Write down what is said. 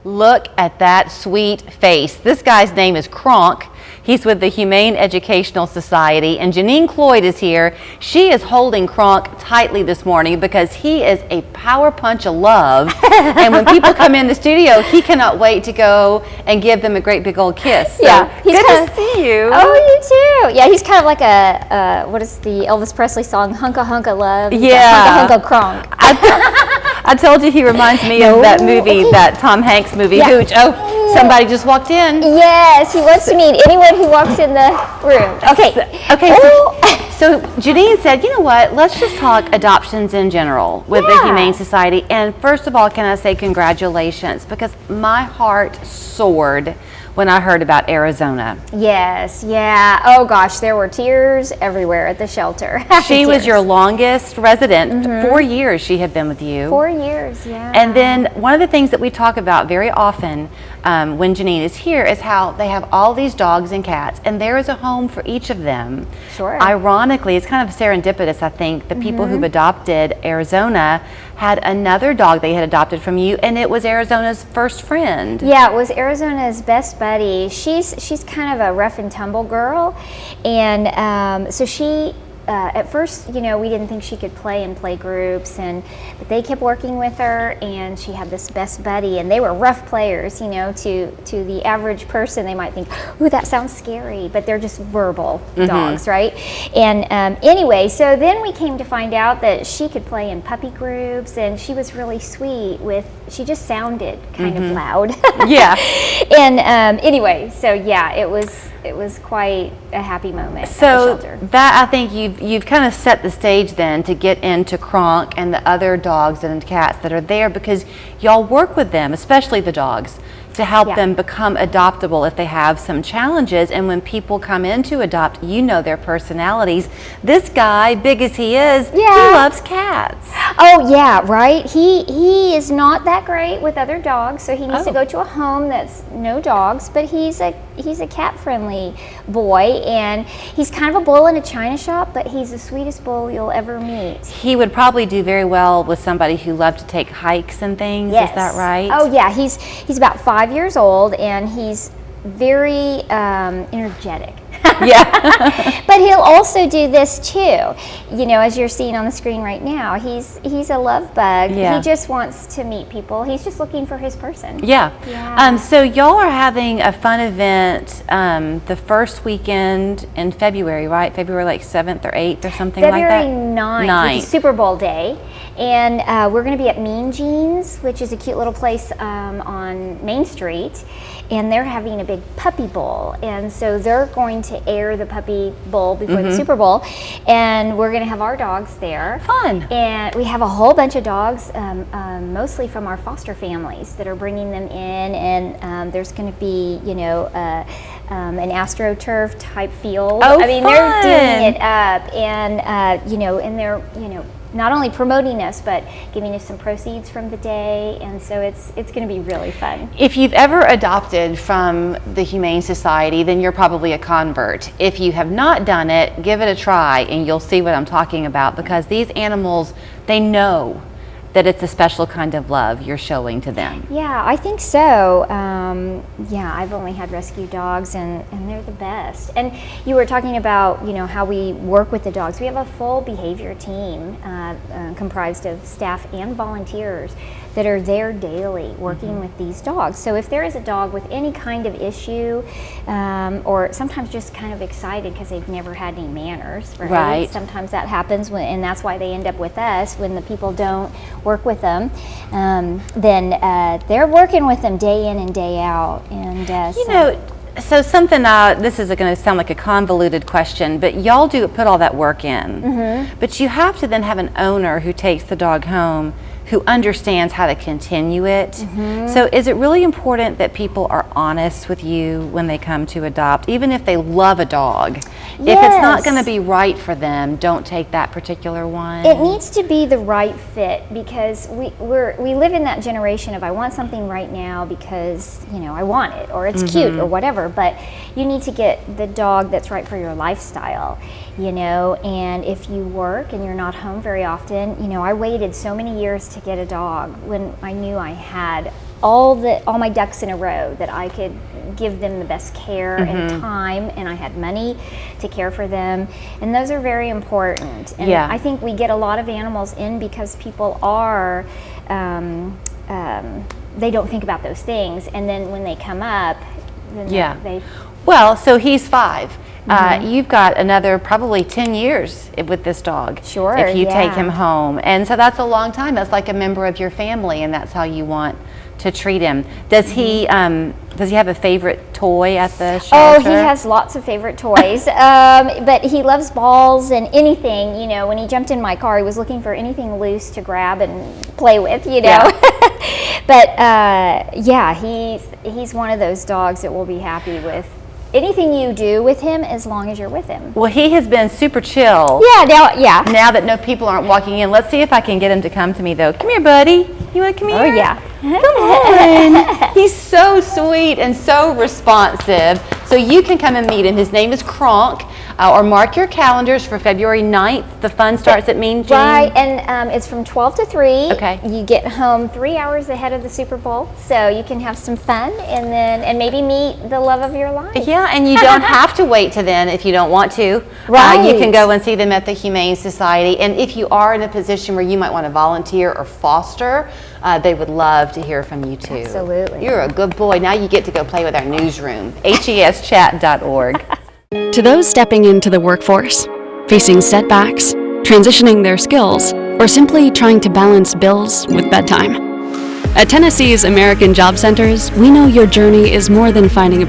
Look at that sweet face. This guy's name is Kronk. He's with the Humane Educational Society, and Janine Cloyd is here. She is holding Kronk tightly this morning because he is a power punch of love. And when people come in the studio, he cannot wait to go and give them a great big old kiss. So yeah, he's good to see you. Oh, you too. Yeah, he's kind of like a what is the Elvis Presley song, Hunka Hunka Love? Yeah. Hunka Hunka Kronk. I told you he reminds me of that movie, that Tom Hanks movie, Hooch. Oh, somebody just walked in. Yes, he wants to meet anyone who walks in the room. Okay. So Janine said, you know what, let's just talk adoptions in general with the Humane Society. And first of all, can I say congratulations, because my heart soared when I heard about Arizona. Yes, yeah. Oh gosh, there were tears everywhere at the shelter. She was your longest resident. 4 years she had been with you. 4 years, yeah. And then one of the things that we talk about very often when Janine is here is how they have all these dogs and cats, and there is a home for each of them. Sure. Ironically, it's kind of serendipitous, I think. The people who've adopted Arizona had another dog they had adopted from you, and it was Arizona's first friend. Yeah, it was Arizona's best buddy. She's kind of a rough and tumble girl, and so she. At first, we didn't think she could play in play groups, but they kept working with her, and she had this best buddy, and they were rough players. To the average person, they might think, "Ooh, that sounds scary," but they're just verbal dogs, right? And anyway, so then we came to find out that she could play in puppy groups, and she was really sweet. She just sounded kind of loud. Yeah. And anyway, so yeah, it was quite a happy moment. So at the shelter. that, I think you've kind of set the stage then to get into Kronk and the other dogs and cats that are there, because y'all work with them, especially the dogs, to help them become adoptable if they have some challenges. And when people come in to adopt, their personalities. This guy, big as he is, he loves cats. Oh yeah, right. He is not that great with other dogs, so he needs to go to a home that's no dogs. But he's a cat friendly boy, and he's kind of a bull in a china shop, but he's the sweetest bull you'll ever meet. He would probably do very well with somebody who loved to take hikes and things. Yes. Is that right? Oh yeah, he's about 5 years old, and he's very energetic. Yeah. But he'll also do this too. As you're seeing on the screen right now, he's a love bug. Yeah. He just wants to meet people. He's just looking for his person. Yeah. Yeah. So y'all are having a fun event the first weekend in February, right? February like 7th or 8th or something like that? February 9th, which is Super Bowl day. And we're going to be at Mean Jeans, which is a cute little place on Main Street. And they're having a big puppy bowl. And so they're going to air the puppy bowl before the Super Bowl. And we're going to have our dogs there. Fun. And we have a whole bunch of dogs, mostly from our foster families that are bringing them in. And there's going to be, an AstroTurf type field. Oh, I mean, fun. they're doing it up. And, and they're, not only promoting us, but giving us some proceeds from the day, and so it's going to be really fun. If you've ever adopted from the Humane Society, then you're probably a convert. If you have not done it, give it a try, and you'll see what I'm talking about, because these animals, they know that it's a special kind of love you're showing to them. Yeah, I think so. I've only had rescue dogs, and they're the best. And you were talking about, how we work with the dogs. We have a full behavior team comprised of staff and volunteers that are there daily working with these dogs. So if there is a dog with any kind of issue, or sometimes just kind of excited because they've never had any manners, right? Sometimes that happens, and that's why they end up with us when the people don't work with them. Then they're working with them day in and day out. And so something, this is going to sound like a convoluted question, but y'all do put all that work in. But you have to then have an owner who takes the dog home, who understands how to continue it. So is it really important that people are honest with you when they come to adopt, even if they love a dog? If it's not going to be right for them, don't take that particular one. It needs to be the right fit, because we live in that generation of I want something right now because I want it, or it's cute or whatever, but you need to get the dog that's right for your lifestyle. And if you work and you're not home very often, I waited so many years to get a dog when I knew I had all my ducks in a row, that I could give them the best care and time, and I had money to care for them, and those are very important. And I think we get a lot of animals in because people are they don't think about those things, and then when they come up, then they well, so he's 5. You've got another probably 10 years with this dog. Sure, if you take him home. And so that's a long time. That's like a member of your family, and that's how you want to treat him. Does he have a favorite toy at the shelter? Oh, he has lots of favorite toys. But he loves balls and anything, you know. When he jumped in my car, he was looking for anything loose to grab and play with, you know. But he's one of those dogs that will be happy with anything you do with him, as long as you're with him. Well, he has been super chill. Now that no people aren't walking in. Let's see if I can get him to come to me, though. Come here, buddy. You want to come here? Oh, yeah. Come on. He's so sweet and so responsive. So you can come and meet him. His name is Kronk. Or mark your calendars for February 9th. The fun starts at Mean Gene. Right, and it's from 12 to 3. Okay. You get home 3 hours ahead of the Super Bowl, so you can have some fun and maybe meet the love of your life. Yeah, and you don't have to wait to then if you don't want to. Right. You can go and see them at the Humane Society. And if you are in a position where you might want to volunteer or foster, they would love to hear from you too. Absolutely. You're a good boy. Now you get to go play with our newsroom, heschat.org. To those stepping into the workforce, facing setbacks, transitioning their skills, or simply trying to balance bills with bedtime. At Tennessee's American Job Centers, we know your journey is more than finding a